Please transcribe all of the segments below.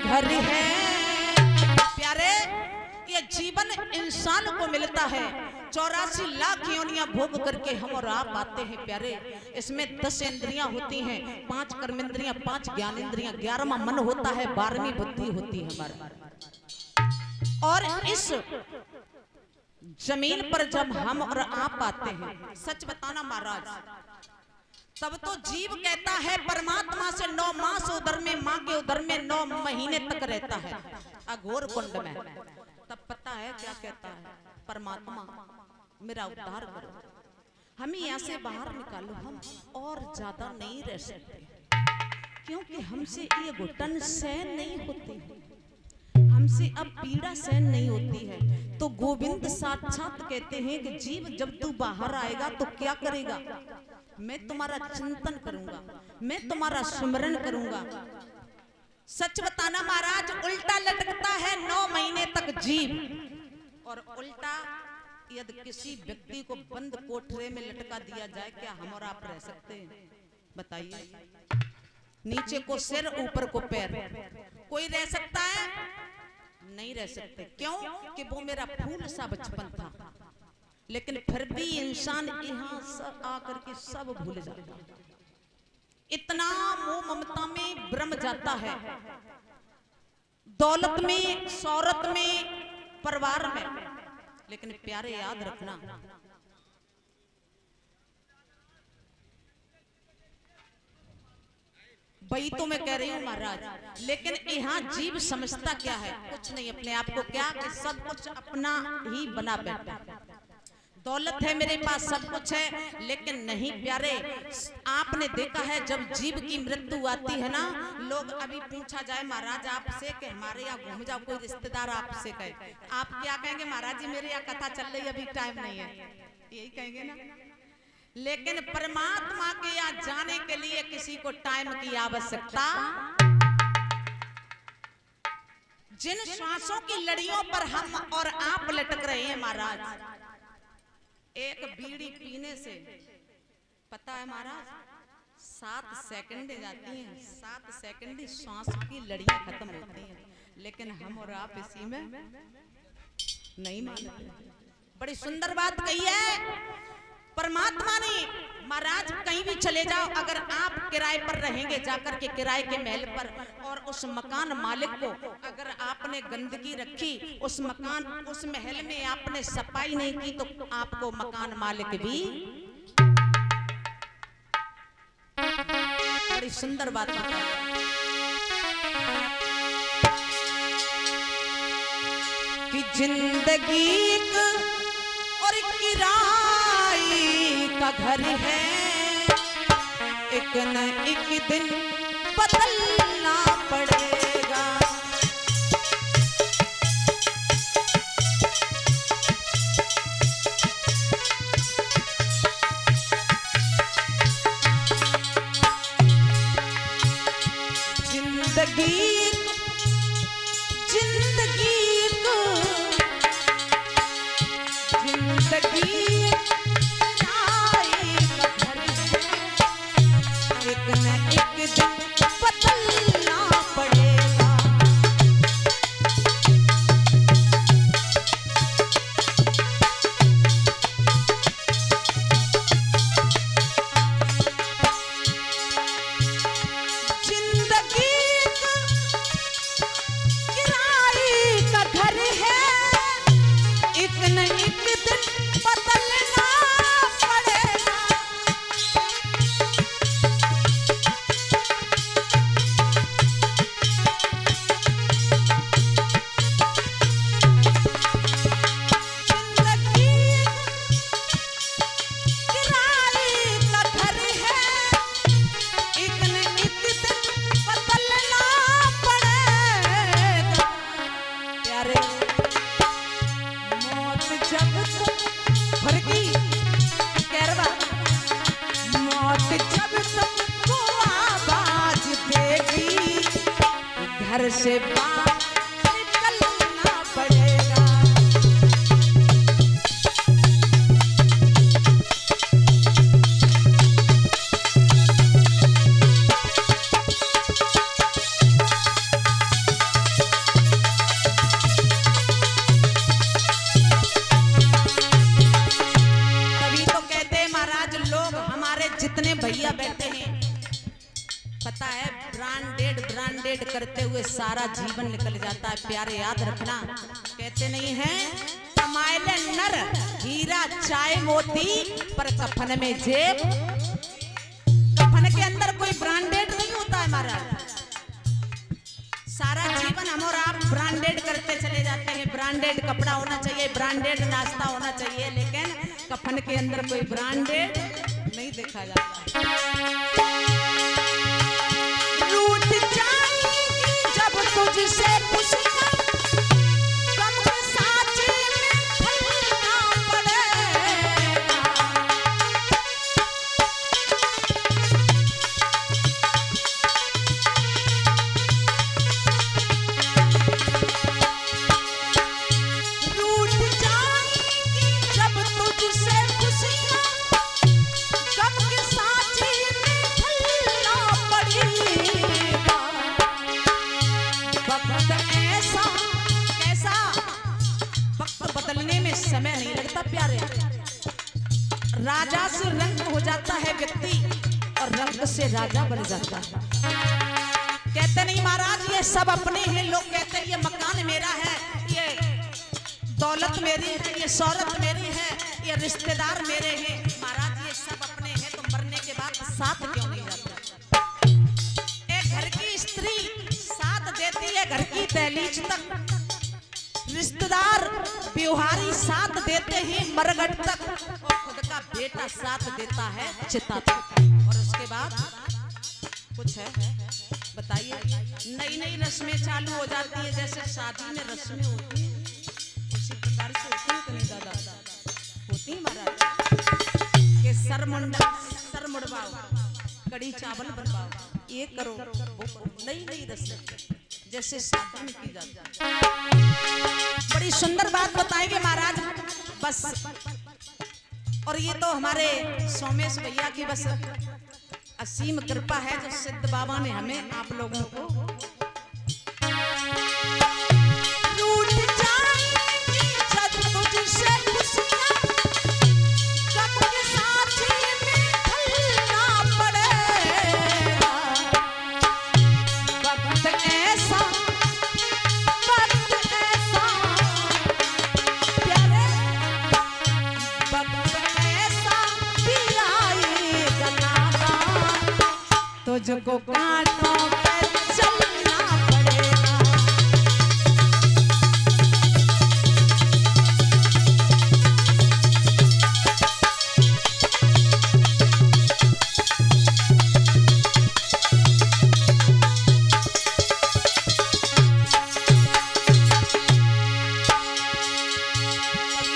घर है। प्यारे, ये जीवन इंसान को मिलता है, 84 लाख योनियां भोग करके हम और आप आते हैं प्यारे। इसमें 10 इंद्रियां होती हैं, 5 कर्मेंद्रियां, 5 ज्ञानेंद्रियां, 11वां मन होता है, 12वीं बुद्धि होती है हमारा। और इस जमीन पर जब हम और आप आते हैं, सच बताना महाराज, तब तो जीव कहता है परमात्मा से 9 मास उदर में, मां के उदर में 9 महीने तक रहता है अघोर कुंड में। तब पता है क्या कहता है, परमात्मा मेरा उद्धार करो, हमें यहाँ से बाहर निकालो, हम और ज्यादा नहीं रह सकते, क्योंकि हमसे ये घुटन सहन नहीं होती, हमसे अब पीड़ा सहन नहीं होती है। तो गोविंद साक्षात कहते हैं कि जीव जब तू बाहर आएगा तो क्या करेगा, मैं तुम्हारा चिंतन करूंगा, मैं तुम्हारा स्मरण करूंगा। सच बताना महाराज, उल्टा लटकता है 9 महीने तक जीव, और उल्टा यदि किसी व्यक्ति को बंद कोठरे में लटका दिया जाए, क्या हम और आप रह सकते हैं? बताइए। नीचे को सिर, ऊपर को पैर, कोई रह सकता है? नहीं रह सकते। क्यों? कि वो मेरा फूल सा बचपन था, लेकिन फिर भी इंसान यहाँ सब आकर के सब भूल जाता है, इतना मोह ममता में भ्रम जाता है, दौलत में, शौहरत में, परिवार में। लेकिन प्यारे याद रखना, वही तो मैं कह रही हूँ महाराज। लेकिन यहाँ जीव समझता क्या है? कुछ नहीं, अपने आप को क्या कि सब कुछ अपना ही बना बैठा, दौलत है मेरे पास, सब कुछ है। लेकिन नहीं प्यारे, आपने देखा है जब जीव की मृत्यु आती है ना, लोग अभी पूछा जाए महाराज आपसे कि हमारे यहाँ घूम जाओ, कोई रिश्तेदार आपसे कहे, आप क्या कहेंगे? महाराज जी मेरे यहाँ कथा चल रही है, अभी टाइम नहीं है, यही कहेंगे ना। लेकिन परमात्मा के यहाँ जाने के लिए किसी को टाइम की आवश्यकता। जिन श्वासों की लड़ियों पर हम और आप लटक रहे हैं महाराज, एक बीड़ी पीने से पता है महाराज 7 सेकंड जाती हैं, 7 सेकंड श्वास की लड़ियां खत्म होती हैं। लेकिन हम और आप इसी में नहीं मानते। बड़ी सुंदर बात कही है परमात्मा ने महाराज। कहीं भी चले जाओ, अगर आप किराए पर रहेंगे जाकर के किराए के महल पर, और उस मकान मालिक को अगर आपने गंदगी रखी, उस मकान, उस महल में आपने सफाई नहीं की, तो आपको मकान मालिक भी। बड़ी सुंदर बात है कि जिंदगी और किराए का घर है, एक न एक दिन बदलना पड़ेगा। घर से बाहर निकलना पड़ेगा। पता है ब्रांडेड ब्रांडेड करते हुए सारा जीवन निकल जाता है। प्यारे याद रखना, कहते नहीं है कमाएले नर हीरा चाय मोती पर कफन में जेब। कफन के अंदर कोई ब्रांडेड नहीं होता है महाराज। सारा जीवन हम और आप ब्रांडेड करते चले जाते हैं। ब्रांडेड कपड़ा होना चाहिए, ब्रांडेड नाश्ता होना चाहिए, लेकिन कफन के अंदर कोई ब्रांडेड नहीं देखा जाता। रूठ जाएगी जब तुझसे खुशियां, गम के सांचे में ढलना पड़ेगा। रूठ जाएगी जब तुझसे खुशियां, गम के सांचे में ढलना पड़ेगा। वक्त ऐसा कैसा, वक्त बदलने में समय नहीं लगता प्यारे। राजा से रंग हो जाता है व्यक्ति और रंग से राजा बन जाता है। कहते नहीं महाराज ये सब अपने हैं। लोग कहते हैं ये मकान मेरा है, ये दौलत मेरी है, ये शौहरत मेरी है, ये रिश्तेदार मेरे हैं। महाराज ये सब अपने हैं तो मरने के बाद साथ क्यों नहीं जाते? एक घर की स्त्री साथ देती है घर की दहलीज तक, रिश्तेदार ब्योहारी साथ देते हैं मरघट तक, और खुद का बेटा साथ देता है चिता तक। और उसके बाद कुछ है बताइए, नई नई रस्में चालू हो जाती है। जैसे शादी में रस्में होती हैं उसी प्रकार से होती है कि नहीं दादा? होती है महाराज के सर मुंडवाओ, कड़ी चावल बनवाओ, ये करो वो करो, नई नई रस्में जैसे शादी में की जाती है। बड़ी सुंदर बात बताएंगे महाराज बस। और ये तो हमारे सोमेश भैया की बस असीम कृपा है जो सिद्ध बाबा ने हमें आप लोगों को। रूठ जाएगी जब तुझसे खुशियां, गम के सांचे में ढलना पड़ेगा। वक्त ऐसा प्यारे, वक्त ऐसा भी आएगा नादा, तुझको कांटों पे चलना पड़ेगा।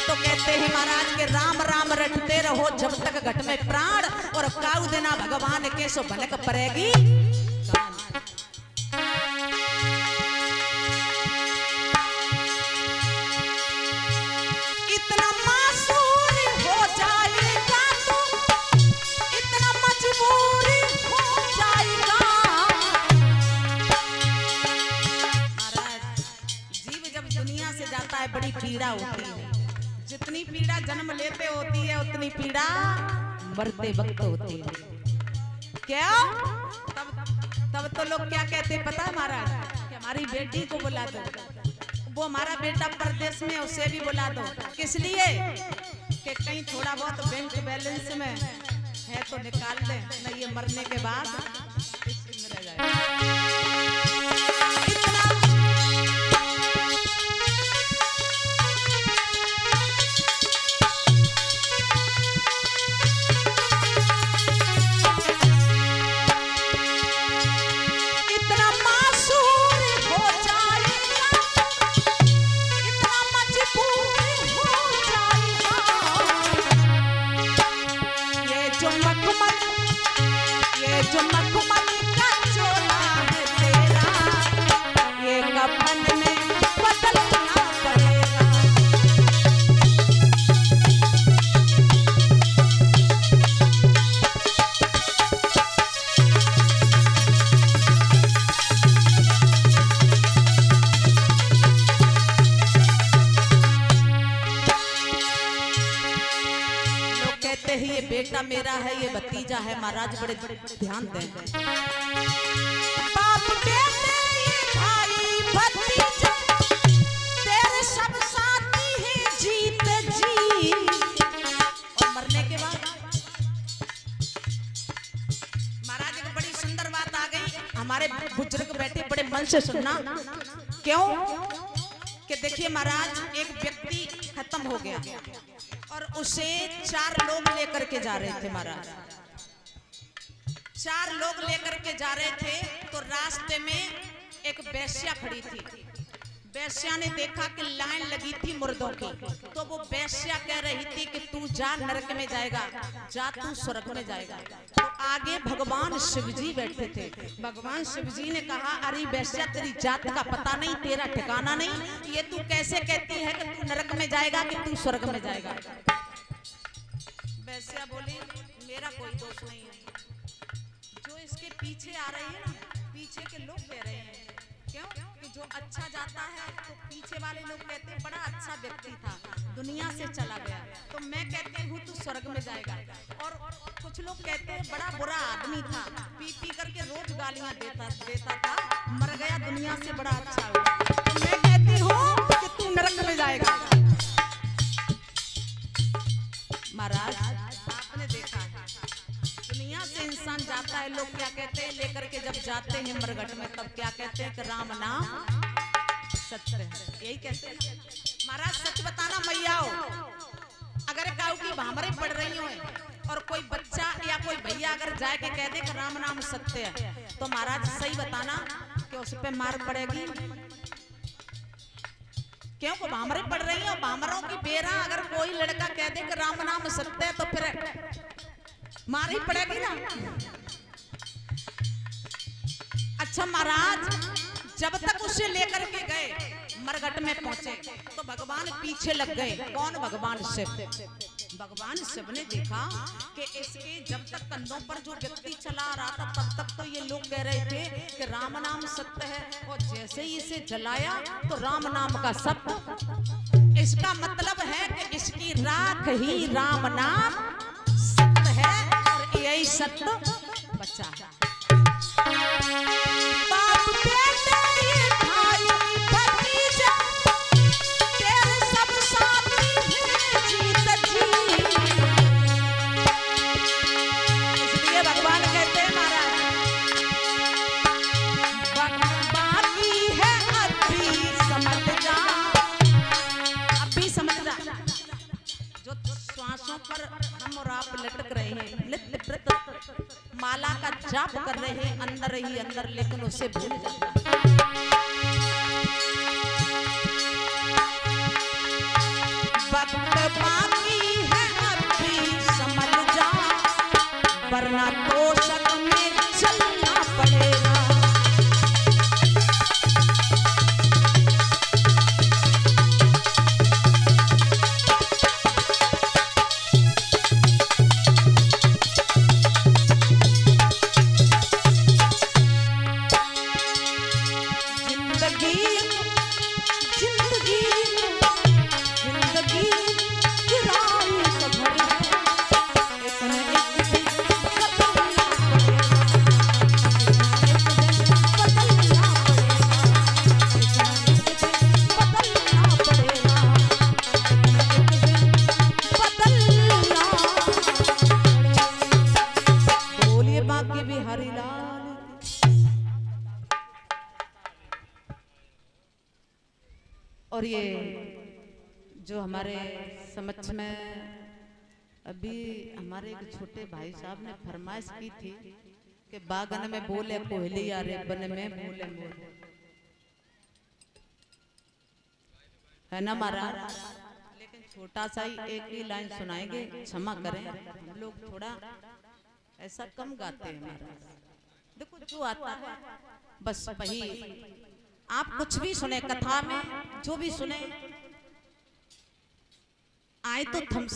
तो कहते हैं महाराज के राम राम रटते रहो जब तक घट में प्राण, और काऊ देना भगवान के सो भनक पड़ेगी कान। इतना मासूर हो जाएगा तू, इतना मजबूर हो जाएगा। महाराज जीव जब दुनिया से जाता है बड़ी पीड़ा होती है। जितनी पीड़ा जन्म लेते होती है उतनी पीड़ा मरते वक्त होती है। क्या तब तो लोग क्या कहते हैं पता है महाराज, कि हमारी बेटी को बुला दो, वो हमारा बेटा परदेश में उसे भी बुला दो। किस लिए? कि कहीं थोड़ा बहुत बैंक बैलेंस में है तो निकाल दे, नहीं ये मरने के बाद इसी में रह जाएगा। जो मखमल बेटा मेरा है, ये भतीजा है। महाराज बड़े ध्यान दें। बाप बेटे ये भाई भतीजा, तेरे सब साथी हैं जीत जी। और मरने के बाद महाराज एक बड़ी सुंदर बात आ गई। हमारे बुजुर्ग बैठे बड़े मन से सुनना। क्यों कि देखिए महाराज, एक व्यक्ति खत्म हो गया और उसे 4 लोग लेकर के जा रहे थे। महाराज 4 लोग लेकर के जा रहे थे तो रास्ते में एक वेश्या खड़ी थी। वेश्या ने देखा कि लाइन लगी थी मुर्दों की, तो वो वेश्या कह रही थी कि तू जा नरक में जाएगा, जा तू स्वर्ग में जाएगा। तो आगे भगवान शिवजी बैठे थे। भगवान शिवजी ने कहा, अरे वेश्या तेरी जात का पता नहीं, तेरा ठिकाना नहीं, ये तू कैसे कहती है कि तू नरक में जाएगा कि तू स्वर्ग में जाएगा। वेश्या बोली, मेरा कोई दोष नहीं है, जो इसके पीछे आ रही है ना, पीछे के लोग कह रहे हैं। क्यों कि जो अच्छा जाता है तो पीछे वाले लोग कहते हैं बड़ा अच्छा व्यक्ति था, दुनिया से चला गया। तो मैं कहती हूँ तू स्वर्ग में जाएगा। और कुछ लोग कहते हैं बड़ा बुरा आदमी था, पी पी करके रोज गालियां देता था, मर गया, दुनिया से बड़ा अच्छा हुआ। तो मैं कहती हूँ कि तू नरक में जाएगा। महाराज आपने देखा है, दुनिया से इंसान जाता है, लोग क्या कहते हैं, लेकर के जब जाते हैं मरघट में, तब क्या कहते हैं कि राम नाम सत्य है, यही कहते हैं। महाराज सच बताना मैयाओ, अगर काऊ की भामरे पड़ रही हो और कोई बच्चा या कोई भैया अगर जाए के कह दे कि राम नाम सत्य है, तो महाराज सही बताना कि उस पे मार पड़ेगी। क्यों को भामरे पड़ रही हो, भामरों की बेरा अगर कोई लड़का कह दे कि राम नाम सत्य है तो फिर मार ही पड़ेगी ना। अच्छा महाराज, जब तक उसे लेकर के गए मरघट में पहुंचे तो भगवान पीछे लग गए। कौन? भगवान शिव। भगवान शिव ने देखा कि इसके जब तक कंधों पर जो व्यक्ति चला आ रहा था तब तक तो ये लोग कह रहे थे कि राम नाम सत्य है, और जैसे ही इसे जलाया तो राम नाम का सत्य, इसका मतलब है कि इसकी राख ही राम नाम सत्य है, और यही सत्य बचा है। बाप बेटे ये भाई भतीजा, तेरे सब साथी हैं जीत जी। इसलिए भगवान कहते हैं महाराज, बाकी है अभी समझ जा, अभी समझ जा। जो श्वासों पर हम और आप लटक रहे हैं, नित्य प्रत माला का जाप कर रहे हैं अंदर ही अंदर, लेकिन उसे भूल जाता है। वक्त बाकी है अभी समझ जा, वरना तो शक में चलना पड़ेगा। और ये जो हमारे समक्ष में अभी हमारे एक छोटे भाई साहब ने फरमाइश की थी कि बागन में बोले कोयली या रे बन में बोले मोर, है ना महाराज। लेकिन छोटा सा ही एक ही लाइन सुनाएंगे, क्षमा करें, हम लोग थोड़ा ऐसा कम गाते हैं महाराज। देखो जो आता है बस वही, आप कुछ भी सुने कथा में, जो भी सुने आए तो थम